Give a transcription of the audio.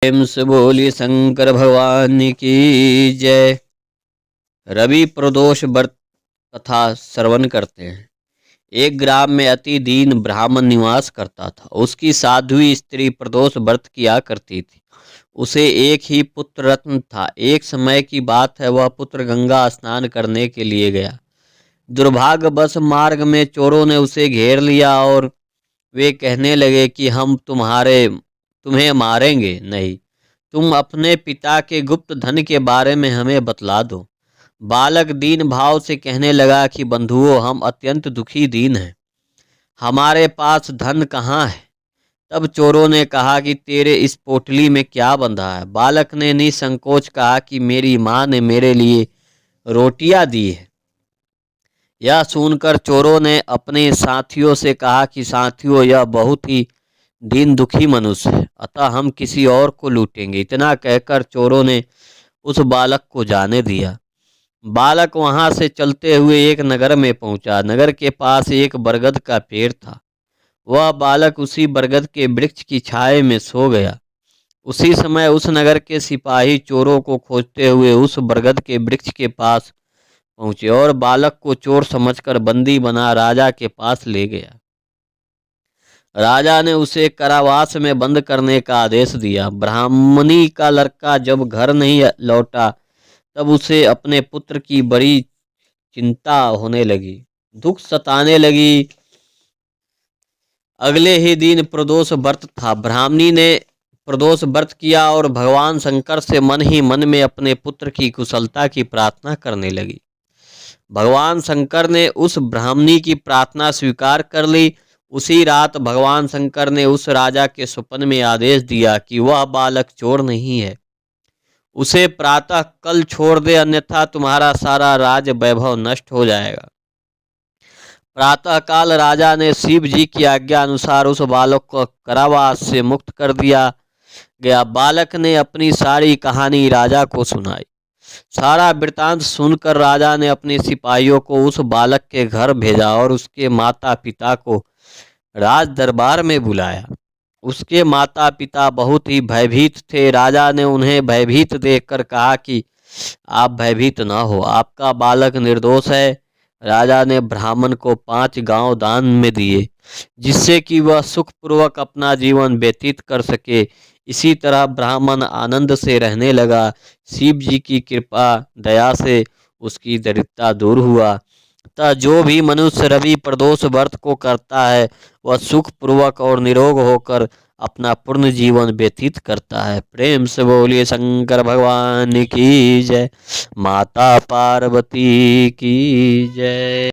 प्रेम से बोलिए शंकर भगवान की जय। रवि प्रदोष व्रत कथा श्रवण करते हैं। एक ग्राम में अति दीन ब्राह्मण निवास करता था। उसकी साध्वी स्त्री प्रदोष व्रत किया करती थी। उसे एक ही पुत्र रत्न था। एक समय की बात है, वह पुत्र गंगा स्नान करने के लिए गया। दुर्भाग्यवश मार्ग में चोरों ने उसे घेर लिया और वे कहने लगे कि हम तुम्हें मारेंगे नहीं, तुम अपने पिता के गुप्त धन के बारे में हमें बतला दो। बालक दीन भाव से कहने लगा कि बंधुओं, हम अत्यंत दुखी दीन हैं, हमारे पास धन कहाँ है। तब चोरों ने कहा कि तेरे इस पोटली में क्या बंधा है। बालक ने निसंकोच कहा कि मेरी माँ ने मेरे लिए रोटियां दी है। यह सुनकर चोरों ने अपने साथियों से कहा कि साथियों, यह बहुत ही दीन दुखी मनुष्य है, अतः हम किसी और को लूटेंगे। इतना कहकर चोरों ने उस बालक को जाने दिया। बालक वहां से चलते हुए एक नगर में पहुंचा। नगर के पास एक बरगद का पेड़ था। वह बालक उसी बरगद के वृक्ष की छाया में सो गया। उसी समय उस नगर के सिपाही चोरों को खोजते हुए उस बरगद के वृक्ष के पास पहुंचे और बालक को चोर समझकर बंदी बना राजा के पास ले गया। राजा ने उसे कारावास में बंद करने का आदेश दिया। ब्राह्मणी का लड़का जब घर नहीं लौटा तब उसे अपने पुत्र की बड़ी चिंता होने लगी, दुख सताने लगी। अगले ही दिन प्रदोष व्रत था। ब्राह्मणी ने प्रदोष व्रत किया और भगवान शंकर से मन ही मन में अपने पुत्र की कुशलता की प्रार्थना करने लगी। भगवान शंकर ने उस ब्राह्मणी की प्रार्थना स्वीकार कर ली। उसी रात भगवान शंकर ने उस राजा के स्वप्न में आदेश दिया कि वह बालक चोर नहीं है, उसे प्रातः कल छोड़ दे, अन्यथा तुम्हारा सारा राज वैभव नष्ट हो जाएगा। प्रातःकाल राजा ने शिव जी की आज्ञा अनुसार उस बालक को कारावास से मुक्त कर दिया गया। बालक ने अपनी सारी कहानी राजा को सुनाई। सारा वृतांत सुनकर राजा ने अपने सिपाहियों को उस बालक के घर भेजा और उसके माता पिता को राज दरबार में बुलाया। उसके माता पिता बहुत ही भयभीत थे। राजा ने उन्हें भयभीत देखकर कहा कि आप भयभीत ना हो, आपका बालक निर्दोष है। राजा ने ब्राह्मण को 5 गांव दान में दिए, जिससे कि वह सुखपूर्वक अपना जीवन व्यतीत कर सके। इसी तरह ब्राह्मण आनंद से रहने लगा। शिव जी की कृपा दया से उसकी दरिद्रता दूर हुआ। अतः जो भी मनुष्य रवि प्रदोष व्रत को करता है, वह सुखपूर्वक और निरोग होकर अपना पूर्ण जीवन व्यतीत करता है। प्रेम से बोलिए शंकर भगवान की जय, माता पार्वती की जय।